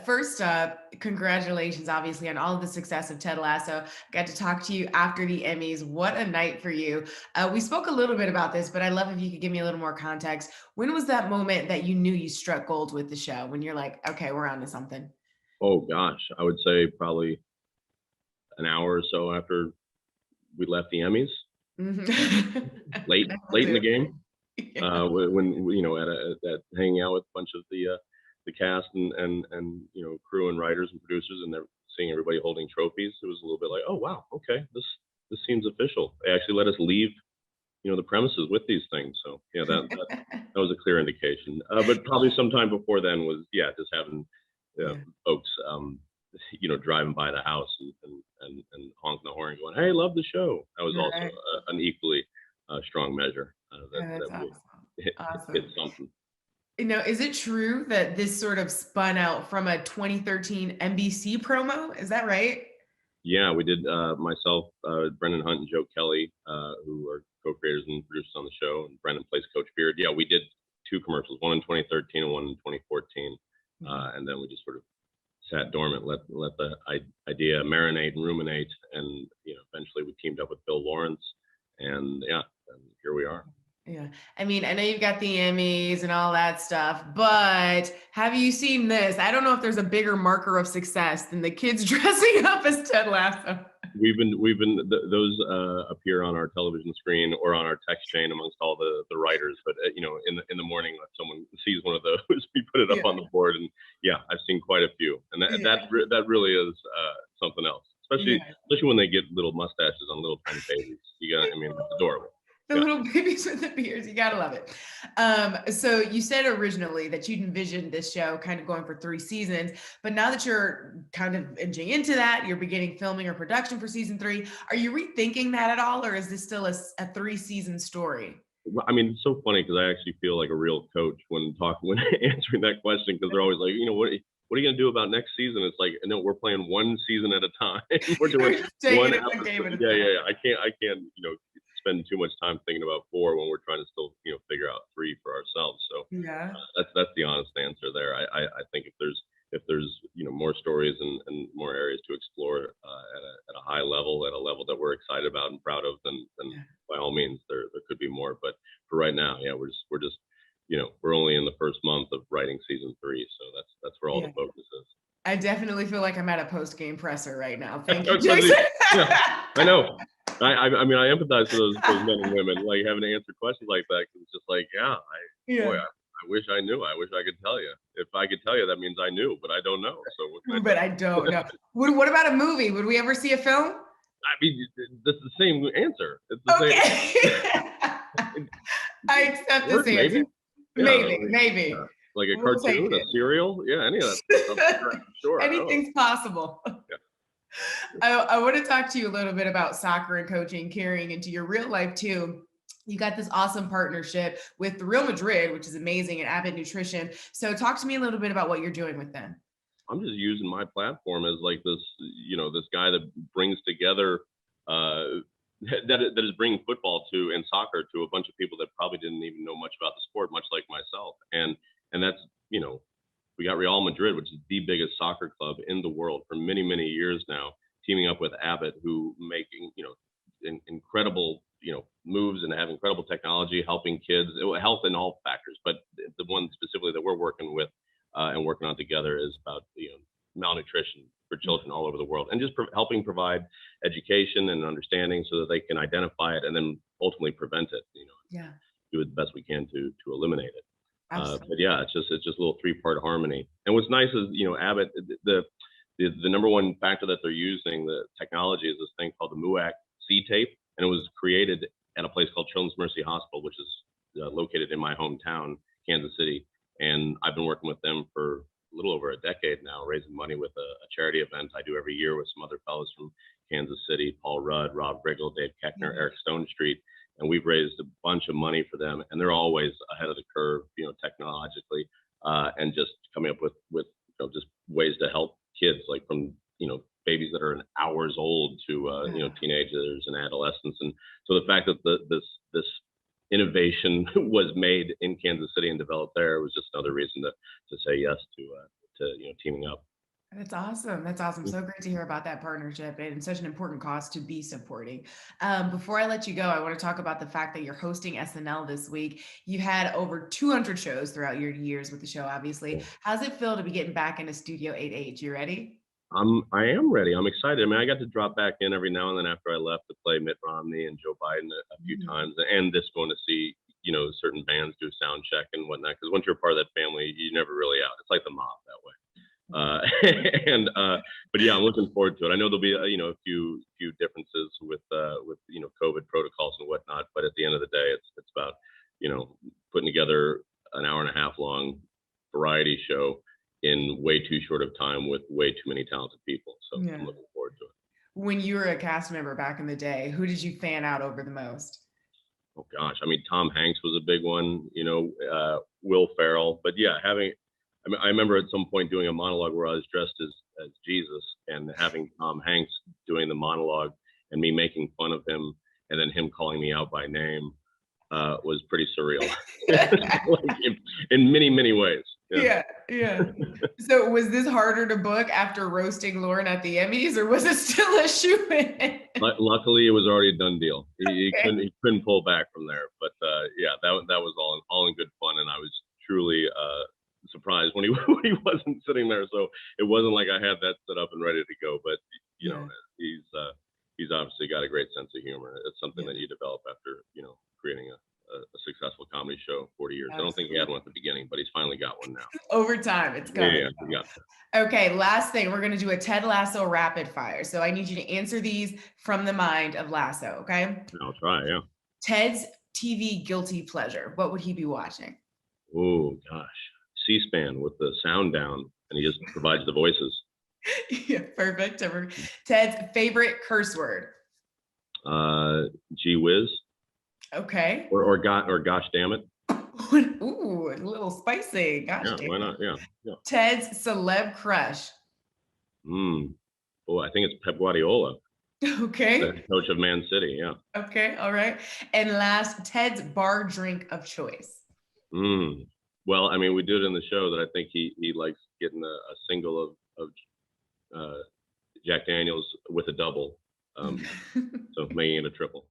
First up, congratulations, obviously, on all of the success of Ted Lasso. Got to talk to you after the Emmys. What a night for you. We spoke a little bit about this, but I'd love if you could give me a little more context. When was that moment that you knew you struck gold with the show? When you're like, okay, we're on to something? Oh gosh, I would say probably an hour or so after we left the Emmys, Mhm. late in the game, Yeah. when at hanging out with a bunch of the cast and crew and writers and producers, and they're seeing everybody holding trophies. It was a little bit like, oh wow, okay, this seems official. They actually let us leave the premises with these things. So yeah, that was a clear indication. But probably sometime before then was just having Yeah. folks driving by the house and honking the horn, going, "Hey, love the show." That was also Right. an equally strong measure Yeah, that's that we awesome. hit Awesome. something. Is it true that this sort of spun out from a 2013 NBC promo? Is that right? Yeah, we did. Myself, Brendan Hunt, and Joe Kelly, who are co-creators and producers on the show, and Brendan plays Coach Beard. Yeah, we did two commercials, one in 2013 and one in 2014, Mhm. and then we just sort of sat dormant, let the idea marinate and ruminate, and eventually we teamed up with Bill Lawrence, and yeah, and here we are. Yeah. I mean, I know you've got the Emmys and all that stuff, but have you seen this? I don't know if there's a bigger marker of success than the kids dressing up as Ted Lasso. Those appear on our television screen or on our text chain amongst all the writers. But in the morning, if someone sees one of those, we put it up on Yeah. the board, and yeah, I've seen quite a few, and Yeah. that really is something else. Especially Yeah. especially when they get little mustaches on little tiny babies. I mean, it's adorable. The Yeah. little babies with the beards. You gotta love it. So you said originally that you'd envisioned this show kind of going for 3 seasons, but now that you're kind of edging into that, you're beginning filming or production for season 3. Are you rethinking that at all, or is this still a 3 season story? Well, I mean, it's so funny because I actually feel like a real coach when answering that question, because they're always like, what are you gonna do about next season? It's like, no, we're playing one season at a time. We're doing Taking one it one game episode. at a time. Yeah. I can't spend too much time thinking about 4 when we're trying to still figure out 3 for ourselves. So Yeah. that's the honest answer there. I think if there's more stories and more areas to explore at a high level, at a level that we're excited about and proud of, then Yeah. by all means there could be more. But for right now, yeah, we're just we're only in the first month of writing season 3, so that's where all Yeah. the focus is. I definitely feel like I'm at a post-game presser right now. Thank you, Especially, Jason. yeah, I know. I mean, I empathize for those men and women, like having to answer questions like that, because it's just like, yeah, boy, Yeah. I wish I knew. I wish I could tell you. If I could tell you, that means I knew, but I don't know. So what can I But tell I don't you? know. What about a movie? Would we ever see a film? I mean, that's the same answer. It's the Okay. same. I accept this Work maybe. answer. Yeah, Maybe, like, yeah, maybe. like a We'll take cartoon, a it. cereal, yeah, any of that stuff. Sure. Oh, Anything's possible. yeah. I want to talk to you a little bit about soccer and coaching, carrying into your real life too. You got this awesome partnership with the Real Madrid, which is amazing, and Abbott Nutrition. So talk to me a little bit about what you're doing with them. I'm just using my platform as like this, this guy that brings together, that is bringing football to and soccer to a bunch of people that probably didn't even know much about the sport, much like myself. And that's, we got Real Madrid, which is the biggest soccer club in the world for many, many years now, teaming up with Abbott, who making, incredible, moves and have incredible technology, helping kids, health in all factors. But the one specifically that we're working with and working on together is about malnutrition for children all over the world, and just helping provide education and understanding so that they can identify it and then ultimately prevent it. Yeah, Do it the best we can to eliminate it. absolutely. But yeah, it's just a little 3-part harmony. And what's nice is Abbott, the number one factor that they're using, the technology, is this thing called the MUAC C tape, and it was created at a place called Children's Mercy Hospital, which is located in my hometown, Kansas City. And I've been working with them for a little over a decade now, raising money with a charity event I do every year with some other fellows from Kansas City, Paul Rudd, Rob Riggle, Dave Keckner, Eric Stonestreet. And we've raised a bunch of money for them, and they're always ahead of the curve, technologically, and just coming up with just ways to help kids, like from babies that are hours old to teenagers and adolescents. And so the fact that this innovation was made in Kansas City and developed there was just another reason to say yes to teaming up. That's awesome. That's awesome. So great to hear about that partnership and such an important cause to be supporting. Before I let you go, I want to talk about the fact that you're hosting SNL this week. You had over 200 shows throughout your years with the show, obviously. How's it feel to be getting back into Studio 8H? You ready? I am ready. I'm excited. I mean, I got to drop back in every now and then after I left to play Mitt Romney and Joe Biden a few times, and just going to see certain bands do sound check and whatnot. Because once you're part of that family, you're never really out. It's like the mob that way. But yeah, I'm looking forward to it. I know there'll be a few differences with COVID protocols and whatnot, but at the end of the day, it's about putting together an hour and a half long variety show in way too short of time with way too many talented people. So Yeah. I'm looking forward to it. When you were a cast member back in the day, who did you fan out over the most? Oh gosh, I mean, Tom Hanks was a big one. Will Ferrell, but yeah, I remember at some point doing a monologue where I was dressed as Jesus, and having Tom Hanks doing the monologue and me making fun of him and then him calling me out by name was pretty surreal. Like in many, many ways. Yeah. So was this harder to book after roasting Lauren at the Emmys, or was it still a shoe-in? Luckily, it was already a done deal. He Okay. couldn't pull back from there. But yeah, that was all in good fun, and I was truly surprised when he when he wasn't sitting there. So it wasn't like I had that set up and ready to go. But Yeah. he's obviously got a great sense of humor. It's something Yeah. that you develop after creating a successful comedy show 40 years. I don't think he Absolutely. had one at the beginning, but he's finally got one now. Over time, it's coming. Yeah, yeah. Okay, last thing, we're going to do a Ted Lasso rapid fire. So I need you to answer these from the mind of Lasso, okay? I'll try. Yeah. Ted's TV guilty pleasure. What would he be watching? Oh gosh, C-SPAN with the sound down, and he just provides the voices. Yeah, perfect. Ted's favorite curse word. Gee whiz, Okay. or gosh damn it. Ooh, a little spicy. Gosh Yeah, damn. why not? Yeah, yeah. Ted's celeb crush. Oh, I think it's Pep Guardiola, the Okay. coach of Man City. Yeah. Okay. All right. And last, Ted's bar drink of choice. Well, I mean, we did it in the show that I think he likes getting a single of Jack Daniels with a double, so making it a triple.